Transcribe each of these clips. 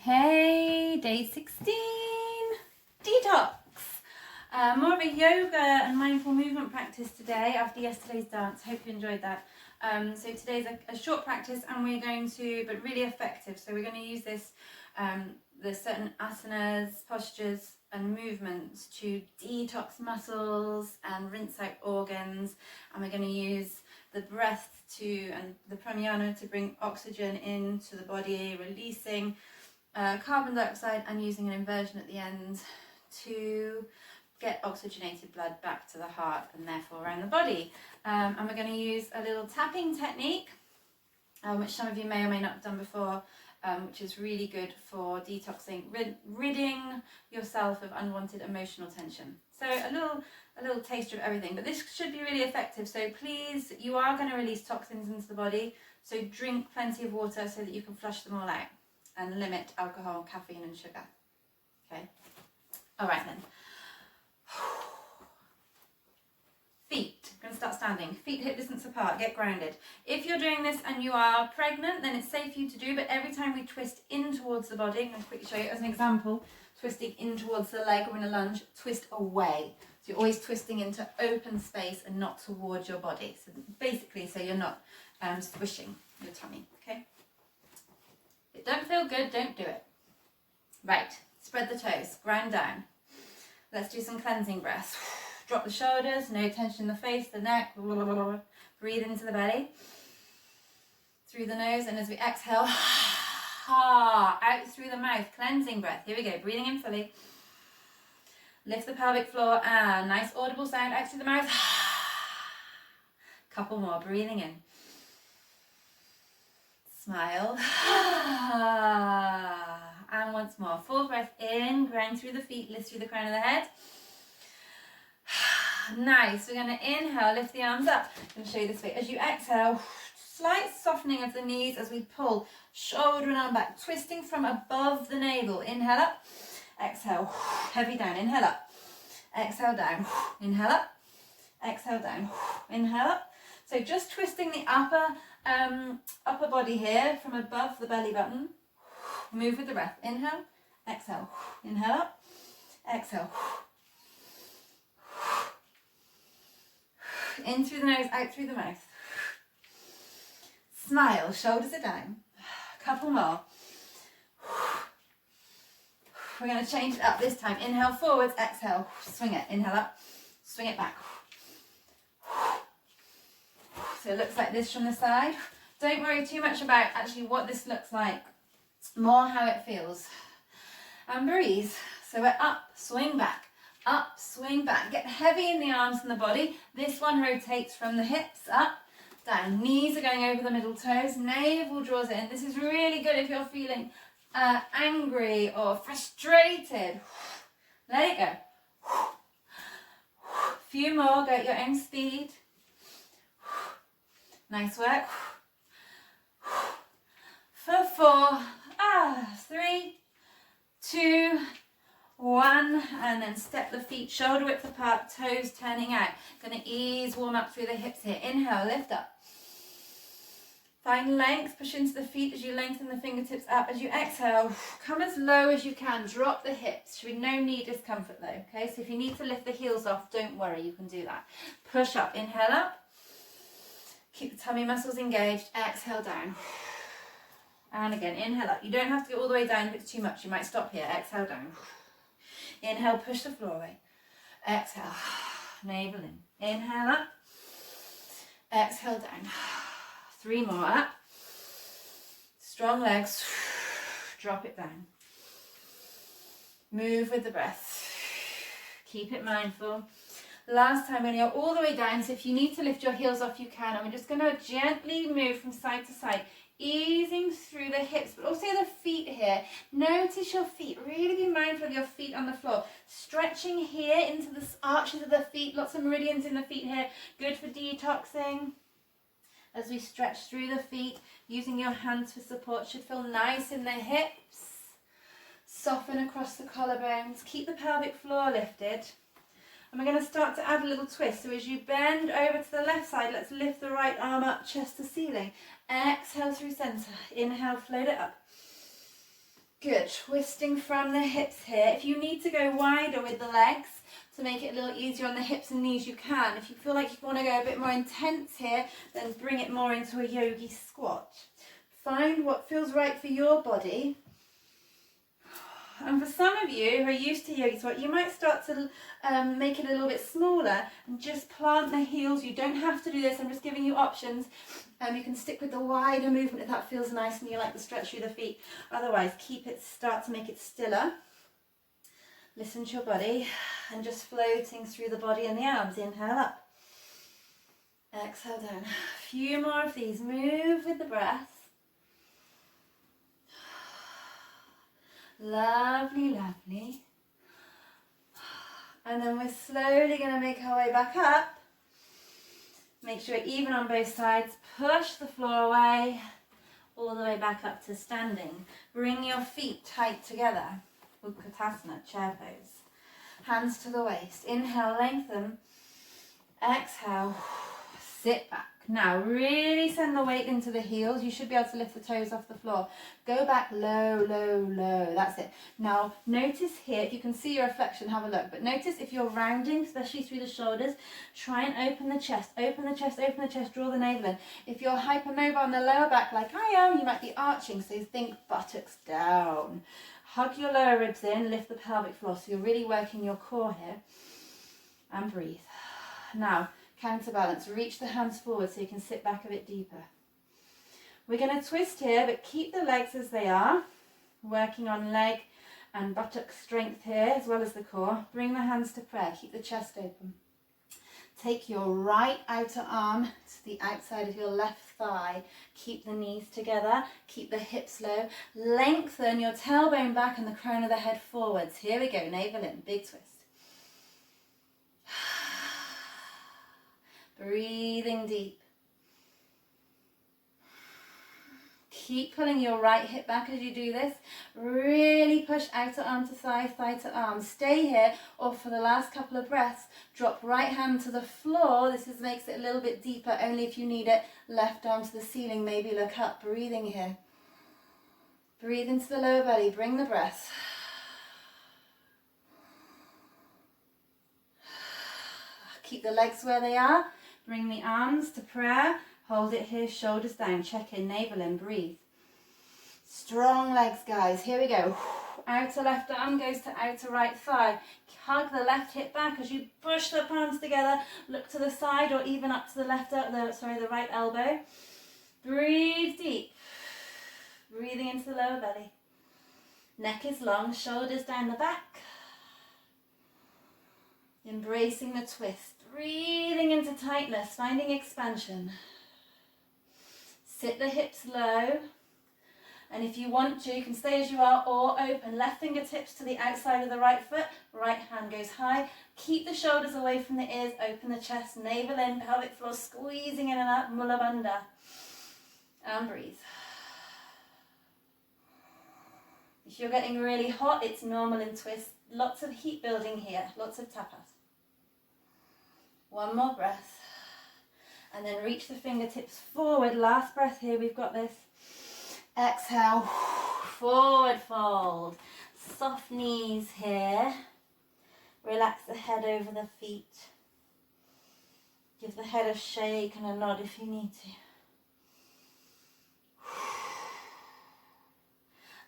Hey, day 16, detox. More of a yoga and mindful movement practice today after yesterday's dance. Hope you enjoyed that. So today's a short practice and we're going to, but really effective. So we're going to use this, there's certain asanas, postures and movements to detox muscles and rinse out organs. And we're going to use the breath and the pranayama to bring oxygen into the body, releasing carbon dioxide and using an inversion at the end to get oxygenated blood back to the heart and therefore around the body. And we're going to use a little tapping technique, which some of you may or may not have done before, which is really good for detoxing, ridding yourself of unwanted emotional tension. So a little taster of everything, but this should be really effective. So please, you are going to release toxins into the body, so drink plenty of water so that you can flush them all out and limit alcohol, caffeine and sugar. Okay, all right then. Feet, I'm going to start standing, feet hip distance apart, get grounded. If you're doing this and you are pregnant, then it's safe for you to do, but every time we twist in towards the body, I'm going to quickly show you as an example, twisting in towards the leg or in a lunge, twist away. So you're always twisting into open space and not towards your body. So basically, so you're not squishing your tummy, okay? If it don't feel good, don't do it. Right, spread the toes, ground down. Let's do some cleansing breaths. Drop the shoulders, no tension in the face, the neck. Breathe into the belly. Through the nose, and as we exhale, out through the mouth, cleansing breath. Here we go, breathing in fully. Lift the pelvic floor, and nice audible sound out through the mouth. Couple more, breathing in. Smile. And once more, full breath in, ground through the feet, lift through the crown of the head. Nice, we're going to inhale, lift the arms up. I'm going to show you this way. As you exhale, slight softening of the knees as we pull shoulder and arm back, twisting from above the navel. Inhale up, exhale, heavy down, inhale up, exhale down, inhale up, exhale down, inhale up. So just twisting the upper body here from above the belly button. Move with the breath. Inhale, exhale, inhale up, exhale. In through the nose, out through the mouth. Smile, shoulders are down. Couple more. We're going to change it up this time. Inhale forwards, exhale, swing it. Inhale up, swing it back. So it looks like this from the side. Don't worry too much about actually what this looks like, more how it feels. And breathe. So we're up, swing back. Up, swing back. Get heavy in the arms and the body. This one rotates from the hips up, down. Knees are going over the middle toes. Navel draws in. This is really good if you're feeling angry or frustrated. Let it go. Few more. Go at your own speed. Nice work. For 4, 3, 2, 1, and then step the feet shoulder width apart, toes turning out. Going to ease, warm up through the hips here. Inhale, lift up. Find length, push into the feet as you lengthen the fingertips up. As you exhale, come as low as you can. Drop the hips. Should be no knee discomfort though, okay? So if you need to lift the heels off, don't worry, you can do that. Push up, inhale up. Keep the tummy muscles engaged. Exhale down. And again, inhale up. You don't have to go all the way down if it's too much. You might stop here. Exhale down. Inhale, push the floor away. Exhale, navel in. Inhale up. Exhale down. 3 more up. Strong legs. Drop it down. Move with the breath. Keep it mindful. Last time when you're all the way down, so if you need to lift your heels off, you can. And we're just going to gently move from side to side, easing through the hips, but also the feet here. Notice your feet. Really be mindful of your feet on the floor. Stretching here into the arches of the feet. Lots of meridians in the feet here. Good for detoxing. As we stretch through the feet, using your hands for support. Should feel nice in the hips. Soften across the collarbones. Keep the pelvic floor lifted. And we're going to start to add a little twist. So as you bend over to the left side, let's lift the right arm up, chest to ceiling. Exhale through center. Inhale, float it up. Good, twisting from the hips here. If you need to go wider with the legs to make it a little easier on the hips and knees, you can. If you feel like you want to go a bit more intense here, then bring it more into a yogi squat. Find what feels right for your body. And for some of you who are used to yogi squat, you might start to make it a little bit smaller and just plant the heels. You don't have to do this. I'm just giving you options. You can stick with the wider movement if that feels nice and you like the stretch through the feet. Otherwise, start to make it stiller. Listen to your body and just floating through the body and the arms. Inhale up. Exhale down. A few more of these. Move with the breath. Lovely, lovely. And then we're slowly going to make our way back up. Make sure even on both sides. Push the floor away, all the way back up to standing. Bring your feet tight together. Utkatasana, chair pose. Hands to the waist. Inhale, lengthen. Exhale, sit back. Now, really send the weight into the heels. You should be able to lift the toes off the floor. Go back low, low, low. That's it. Now, notice here, if you can see your reflection, have a look. But notice if you're rounding, especially through the shoulders, try and open the chest. Open the chest, open the chest, draw the navel in. If you're hypermobile on the lower back like I am, you might be arching. So think buttocks down. Hug your lower ribs in, lift the pelvic floor. So you're really working your core here. And breathe. Now, counterbalance. Reach the hands forward so you can sit back a bit deeper. We're going to twist here, but keep the legs as they are. Working on leg and buttock strength here as well as the core. Bring the hands to prayer. Keep the chest open. Take your right outer arm to the outside of your left thigh. Keep the knees together. Keep the hips low. Lengthen your tailbone back and the crown of the head forwards. Here we go. Navel in. Big twist. Breathing deep. Keep pulling your right hip back as you do this. Really push outer arm to thigh, thigh to arm. Stay here, or for the last couple of breaths, drop right hand to the floor. This makes it a little bit deeper, only if you need it. Left arm to the ceiling, maybe look up. Breathing here. Breathe into the lower belly. Bring the breath. Keep the legs where they are. Bring the arms to prayer. Hold it here, shoulders down. Check in, navel in, breathe. Strong legs, guys. Here we go. Outer left arm goes to outer right thigh. Hug the left hip back as you push the palms together. Look to the side or even up to the the right elbow. Breathe deep. Breathing into the lower belly. Neck is long, shoulders down the back. Embracing the twist. Breathing into tightness, finding expansion. Sit the hips low. And if you want to, you can stay as you are or open. Left fingertips to the outside of the right foot. Right hand goes high. Keep the shoulders away from the ears. Open the chest, navel in, pelvic floor, squeezing in and out. Mula Bandha. And breathe. If you're getting really hot, it's normal in twist. Lots of heat building here. Lots of tapas. One more breath. And then reach the fingertips forward. Last breath here. We've got this. Exhale. Forward fold. Soft knees here. Relax the head over the feet. Give the head a shake and a nod if you need to.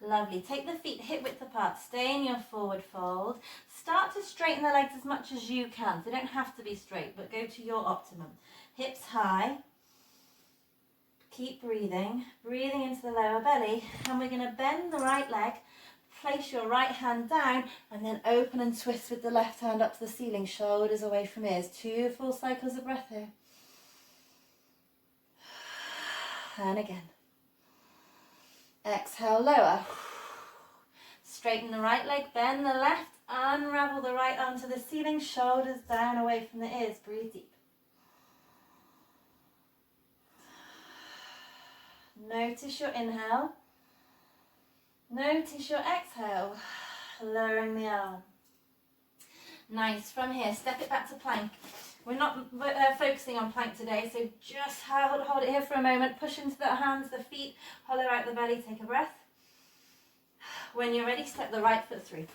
Lovely. Take the feet hip width apart. Stay in your forward fold. Start to straighten the legs as much as you can. They don't have to be straight, but go to your optimum. Hips high. Keep breathing. Breathing into the lower belly. And we're going to bend the right leg. Place your right hand down and then open and twist with the left hand up to the ceiling. Shoulders away from ears. 2 full cycles of breath here. And again. Exhale, lower. Straighten the right leg, bend the left, unravel the right arm to the ceiling, shoulders down away from the ears. Breathe deep. Notice your inhale. Notice your exhale. Lowering the arm. Nice. From here, step it back to plank. We're not focusing on plank today, so just hold it here for a moment. Push into the hands, the feet, hollow out the belly, take a breath. When you're ready, step the right foot through.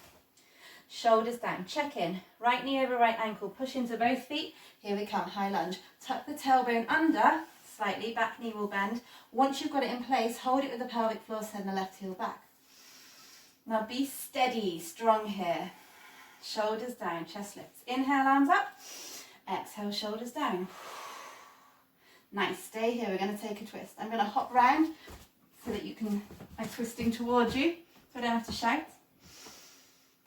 Shoulders down, check in. Right knee over right ankle, push into both feet. Here we come, high lunge. Tuck the tailbone under, slightly, back knee will bend. Once you've got it in place, hold it with the pelvic floor, send the left heel back. Now be steady, strong here. Shoulders down, chest lifts. Inhale, arms up. Exhale, shoulders down. Nice, stay here, we're going to take a twist. I'm going to hop round so that I'm twisting towards you, so I don't have to shout.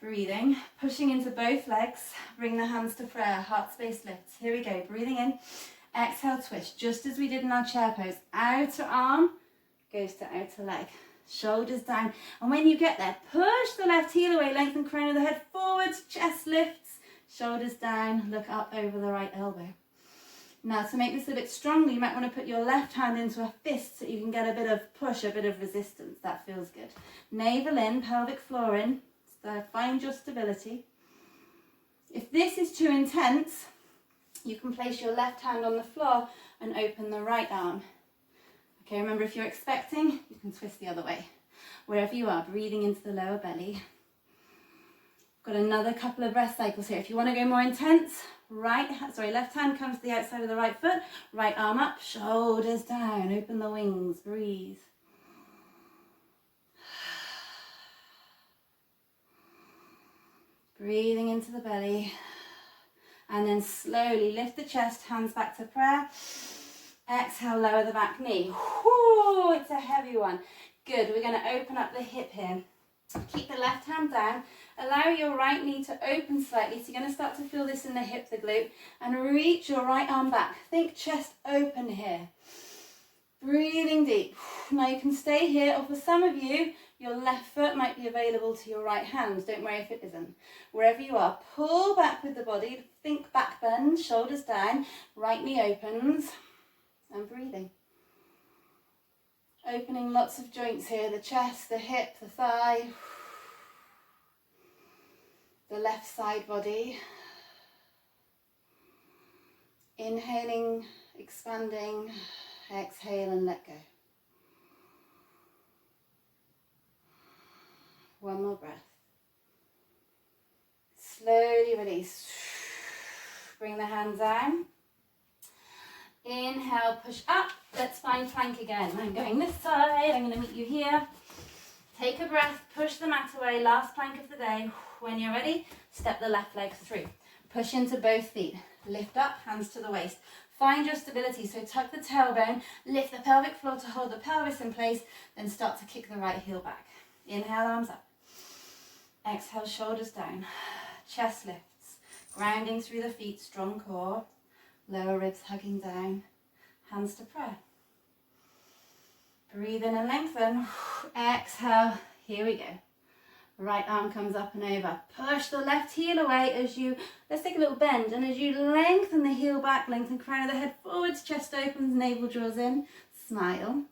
Breathing, pushing into both legs, bring the hands to prayer, heart space lifts. Here we go, breathing in, exhale, twist, just as we did in our chair pose. Outer arm goes to outer leg, shoulders down. And when you get there, push the left heel away, lengthen crown of the head forwards, chest lifts, shoulders down, look up over the right elbow. Now to make this a bit stronger, you might want to put your left hand into a fist so you can get a bit of push, a bit of resistance. That feels good. Navel in, pelvic floor in. So find your stability. If this is too intense, you can place your left hand on the floor and open the right arm. Okay, remember if you're expecting, you can twist the other way. Wherever you are, breathing into the lower belly. Got another couple of breath cycles here. If you want to go more intense, left hand comes to the outside of the right foot, right arm up, shoulders down, open the wings, breathe. Breathing into the belly, and then slowly lift the chest, hands back to prayer. Exhale, lower the back knee. Whoo, it's a heavy one. Good, we're going to open up the hip here. Keep the left hand down, allow your right knee to open slightly, so you're going to start to feel this in the hip, the glute, and reach your right arm back. Think chest open here. Breathing deep. Now you can stay here, or for some of you, your left foot might be available to your right hand. Don't worry if it isn't. Wherever you are, pull back with the body. Think back bend, shoulders down, right knee opens, and breathing. Opening lots of joints here, the chest, the hip, the thigh, the left side body. Inhaling, expanding, exhale and let go. One more breath. Slowly release. Bring the hands down. Inhale, push up. Let's find plank again. I'm going this side. I'm going to meet you here. Take a breath. Push the mat away. Last plank of the day. When you're ready, step the left leg through. Push into both feet. Lift up, hands to the waist. Find your stability. So tuck the tailbone. Lift the pelvic floor to hold the pelvis in place. Then start to kick the right heel back. Inhale, arms up. Exhale, shoulders down. Chest lifts. Grounding through the feet, strong core. Lower ribs hugging down. Hands to prayer. Breathe in and lengthen. Exhale. Here we go. Right arm comes up and over. Push the left heel away as you, let's take a little bend. And as you lengthen the heel back, lengthen crown of the head forwards, chest opens, navel draws in. Smile.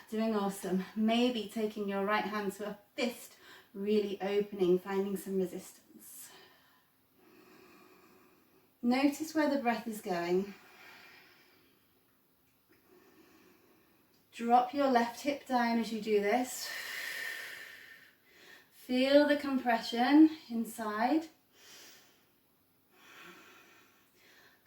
Doing awesome. Maybe taking your right hand to a fist, really opening, finding some resistance. Notice where the breath is going. Drop your left hip down as you do this. Feel the compression inside.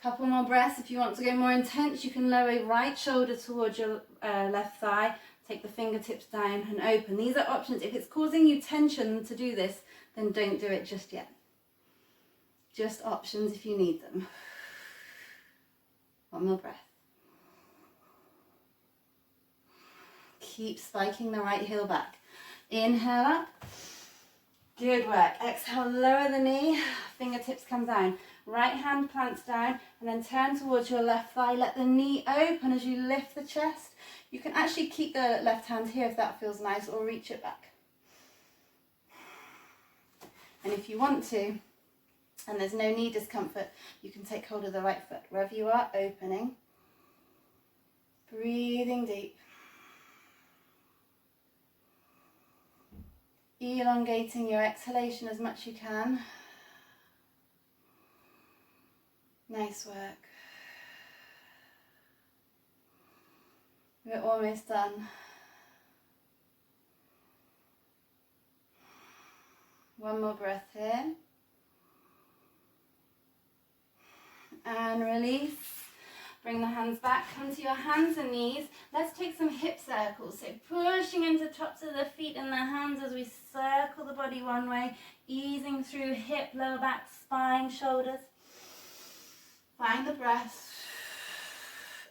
Couple more breaths. If you want to go more intense, you can lower your right shoulder towards your left thigh. Take the fingertips down and open. These are options. If it's causing you tension to do this, then don't do it just yet. Just options if you need them. One more breath. Keep spiking the right heel back. Inhale up. Good work. Exhale, lower the knee. Fingertips come down. Right hand plants down and then turn towards your left thigh. Let the knee open as you lift the chest. You can actually keep the left hand here if that feels nice, or reach it back. And if you want to, and there's no knee discomfort, you can take hold of the right foot. Wherever you are, opening. Breathing deep. Elongating your exhalation as much as you can. Nice work. We're almost done. One more breath here. And release. Bring the hands back, come to your hands and knees. Let's take some hip circles. So pushing into tops of the feet and the hands as we circle the body one way, easing through hip, lower back, spine, shoulders. Find the breath.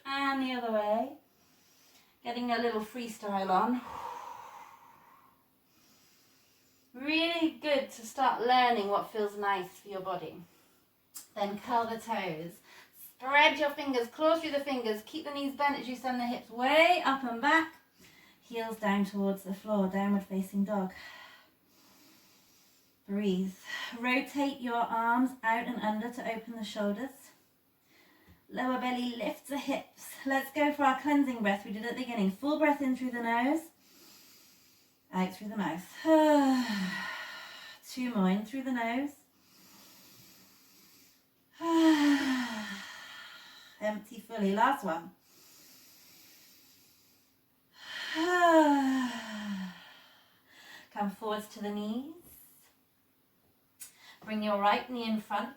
And the other way. Getting a little freestyle on. Really good to start learning what feels nice for your body. Then curl the toes. Spread your fingers, claw through the fingers. Keep the knees bent as you send the hips way up and back. Heels down towards the floor, downward facing dog. Breathe. Rotate your arms out and under to open the shoulders. Lower belly lifts the hips. Let's go for our cleansing breath we did at the beginning. Full breath in through the nose, out through the mouth. 2 more, in through the nose. Empty fully. Last one. Come forwards to the knees. Bring your right knee in front,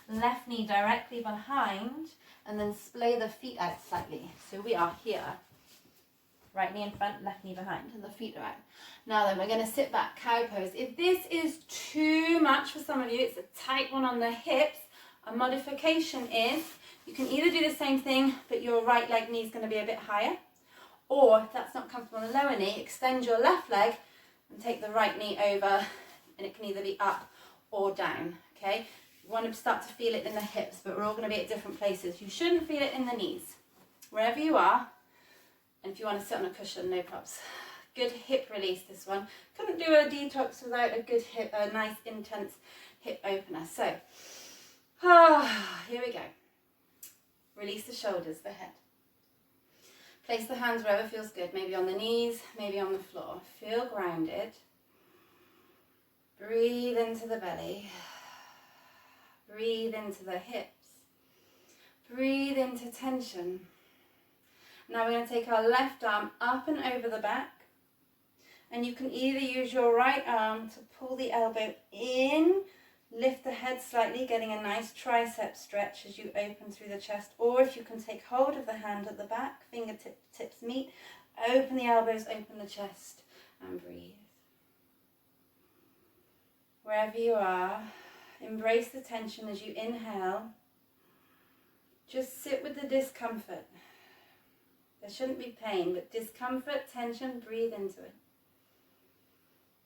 left knee directly behind, and then splay the feet out slightly. So we are here. Right knee in front, left knee behind, and the feet are out. Now then, we're going to sit back, cow pose. If this is too much for some of you, it's a tight one on the hips, a modification is you can either do the same thing, but your right leg knee is going to be a bit higher, or if that's not comfortable on the lower knee, extend your left leg and take the right knee over, and it can either be up or down, okay? You want to start to feel it in the hips, but we're all going to be at different places. You shouldn't feel it in the knees. Wherever you are, and if you want to sit on a cushion, no props. Good hip release, this one. Couldn't do a detox without a good hip, a nice intense hip opener. So, here we go. Release the shoulders, the head. Place the hands wherever feels good, maybe on the knees, maybe on the floor. Feel grounded. Breathe into the belly. Breathe into the hips. Breathe into tension. Now we're going to take our left arm up and over the back. And you can either use your right arm to pull the elbow in, lift the head slightly, getting a nice tricep stretch as you open through the chest. Or if you can take hold of the hand at the back, fingertips meet, open the elbows, open the chest, and breathe. Wherever you are, embrace the tension as you inhale. Just sit with the discomfort. There shouldn't be pain, but discomfort, tension, breathe into it.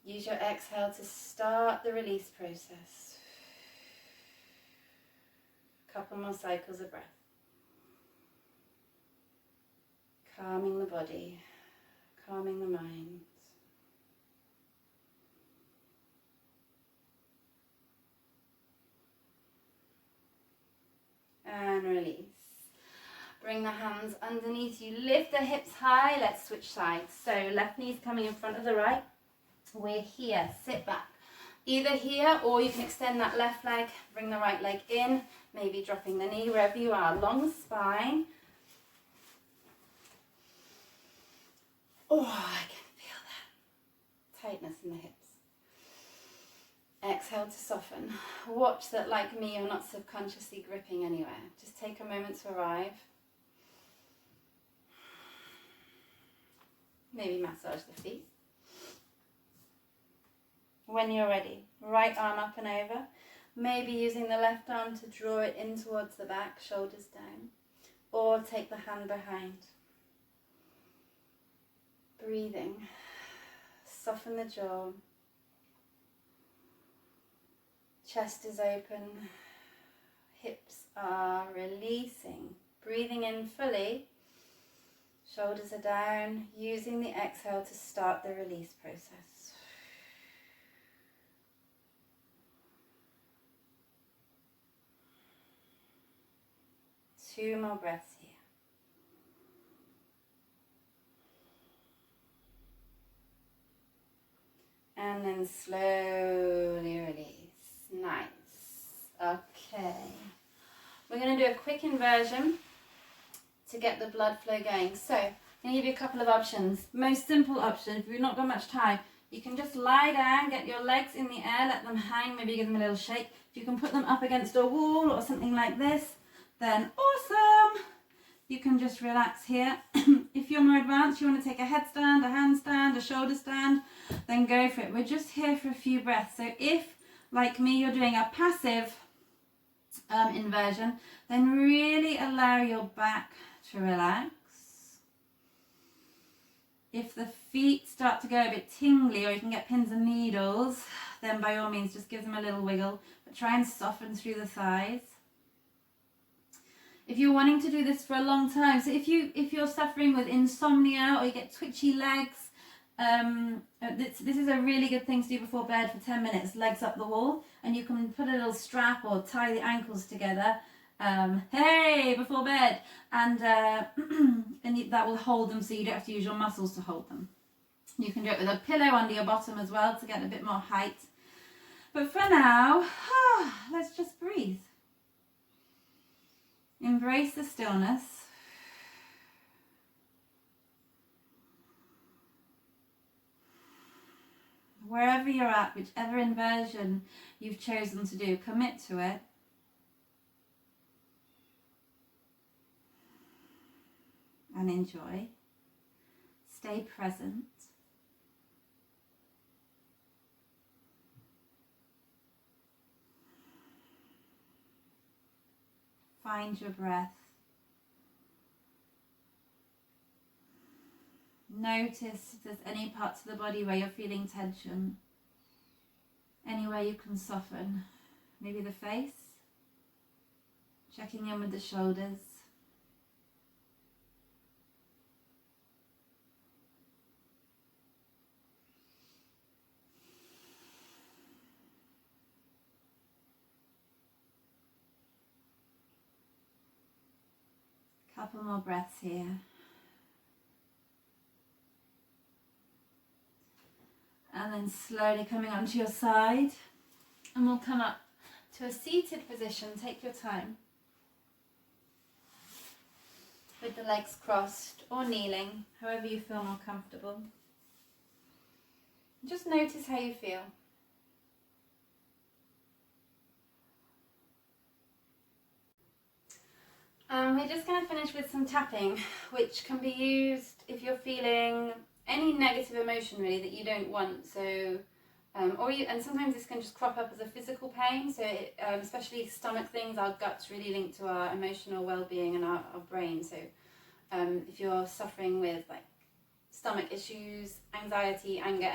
Use your exhale to start the release process. Couple more cycles of breath. Calming the body, calming the mind. And release. Bring the hands underneath you. Lift the hips high. Let's switch sides. So left knee's coming in front of the right. We're here. Sit back. Either here or you can extend that left leg. Bring the right leg in. Maybe dropping the knee wherever you are. Long spine. Oh, I can feel that. Tightness in the hips. Exhale to soften. Watch that, like me, you're not subconsciously gripping anywhere. Just take a moment to arrive. Maybe massage the feet. When you're ready, right arm up and over. Maybe using the left arm to draw it in towards the back, shoulders down. Or take the hand behind. Breathing. Soften the jaw. Chest is open. Hips are releasing. Breathing in fully. Shoulders are down, using the exhale to start the release process. Two more breaths here. And then slowly release. Nice. Okay. We're going to do a quick inversion to get the blood flow going. So I'm going to give you a couple of options. Most simple option, if you've not got much time, You can just lie down, get your legs in the air, let them hang, maybe give them a little shake. If you can put them up against a wall or something like this, then awesome. You can just relax here. If you're more advanced, you want to take a headstand, a handstand, a shoulder stand, then go for it. We're just here for a few breaths. So if, like me, you're doing a passive inversion, then really allow your back to relax. If the feet start to go a bit tingly or you can get pins and needles, then by all means just give them a little wiggle, but try and soften through the thighs. If you're wanting to do this for a long time, so if you're suffering with insomnia or you get twitchy legs, this is a really good thing to do before bed for 10 minutes, legs up the wall, and you can put a little strap or tie the ankles together, before bed, and that will hold them so you don't have to use your muscles to hold them. You can do it with a pillow under your bottom as well to get a bit more height. But for now, let's just breathe. Embrace the stillness. Wherever you're at, whichever inversion you've chosen to do, commit to it. And enjoy. Stay present. Find your breath. Notice if there's any parts of the body where you're feeling tension. Anywhere you can soften. Maybe the face. Checking in with the shoulders. Couple more breaths here. And then slowly coming onto your side. And we'll come up to a seated position. Take your time. With the legs crossed or kneeling, however you feel more comfortable. Just notice how you feel. We're just going to finish with some tapping, which can be used if you're feeling any negative emotion really that you don't want. So, and sometimes this can just crop up as a physical pain. So, especially stomach things, our guts really link to our emotional well-being and our brain. So, if you're suffering with like stomach issues, anxiety, anger,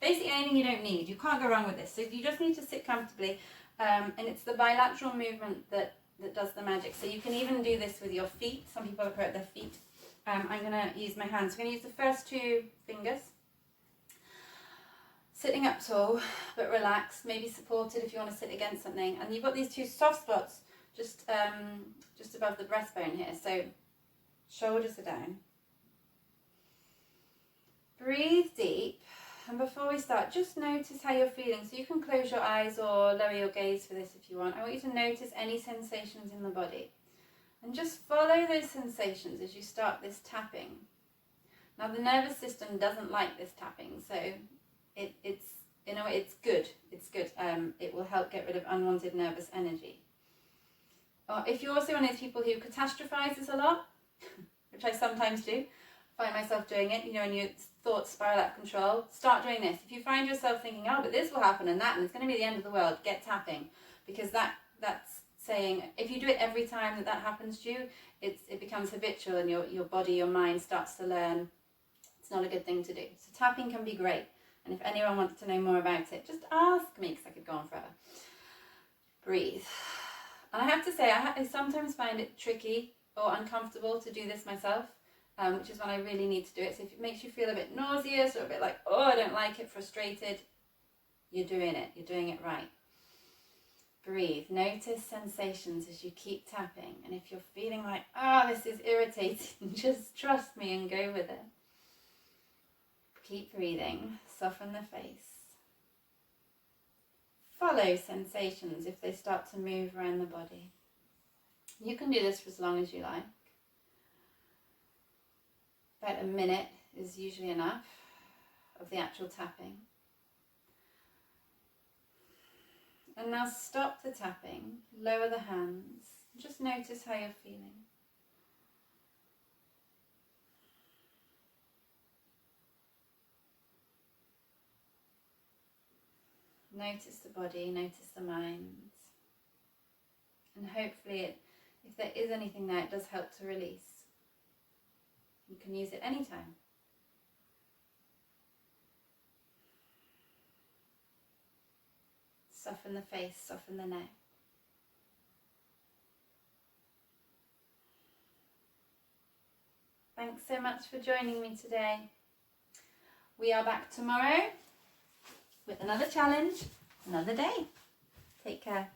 basically anything you don't need, you can't go wrong with this. So you just need to sit comfortably, and it's the bilateral movement that does the magic. So you can even do this with your feet. Some people hurt their feet. I'm going to use my hands. I'm going to use the first two fingers. Sitting up tall, but relaxed, maybe supported if you want to sit against something. And you've got these two soft spots just above the breastbone here. So shoulders are down. Breathe deep. And before we start, just notice how you're feeling. So you can close your eyes or lower your gaze for this if you want. I want you to notice any sensations in the body. And just follow those sensations as you start this tapping. Now the nervous system doesn't like this tapping, so it's good. It's good. It will help get rid of unwanted nervous energy. Or if you're also one of those people who catastrophizes a lot, which I sometimes do, find myself doing it, when your thoughts spiral out of control, start doing this. If you find yourself thinking, oh, but this will happen and that, and it's going to be the end of the world, get tapping. Because that's saying, if you do it every time that happens to you, it becomes habitual and your body, your mind starts to learn it's not a good thing to do. So tapping can be great. And if anyone wants to know more about it, just ask me, because I could go on forever. Breathe. And I have to say, I sometimes find it tricky or uncomfortable to do this myself. Which is when I really need to do it. So if it makes you feel a bit nauseous or a bit like, oh, I don't like it, frustrated, you're doing it right. Breathe, notice sensations as you keep tapping. And if you're feeling like, this is irritating, just trust me and go with it. Keep breathing, soften the face. Follow sensations if they start to move around the body. You can do this for as long as you like. About a minute is usually enough of the actual tapping. And now stop the tapping, lower the hands, just notice how you're feeling. Notice the body, notice the mind. And hopefully, if there is anything there, it does help to release. You can use it anytime. Soften the face, soften the neck. Thanks so much for joining me today. We are back tomorrow with another challenge, another day. Take care.